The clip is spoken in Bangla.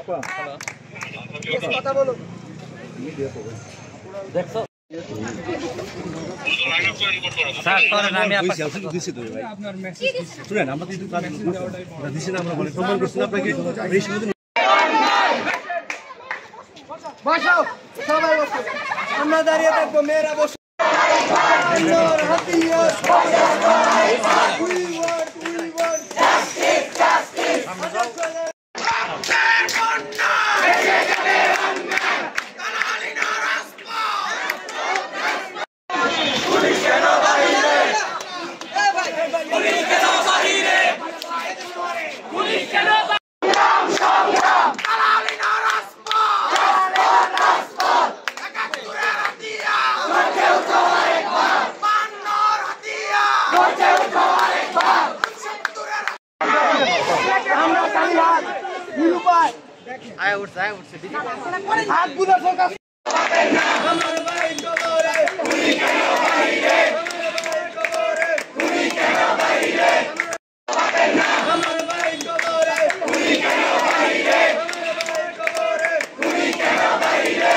কথা বলো দেখছো স্যার করেন আমি আপনার মেসেজ শুনেন আমরা কিন্তু কাজ দিছি না আমরা বলে প্রমাণ করছি আপনাকে এই সময় বসো সবাই বসো আমরা দাঁড়িয়ে থাকবো মেয়েরা বসো आया उठ से हाथ बुला सरकार हमारे भाई कबरे कुली के ना भाई रे कुली के ना भाई रे हमारे भाई कबरे कुली के ना भाई रे कुली के ना भाई रे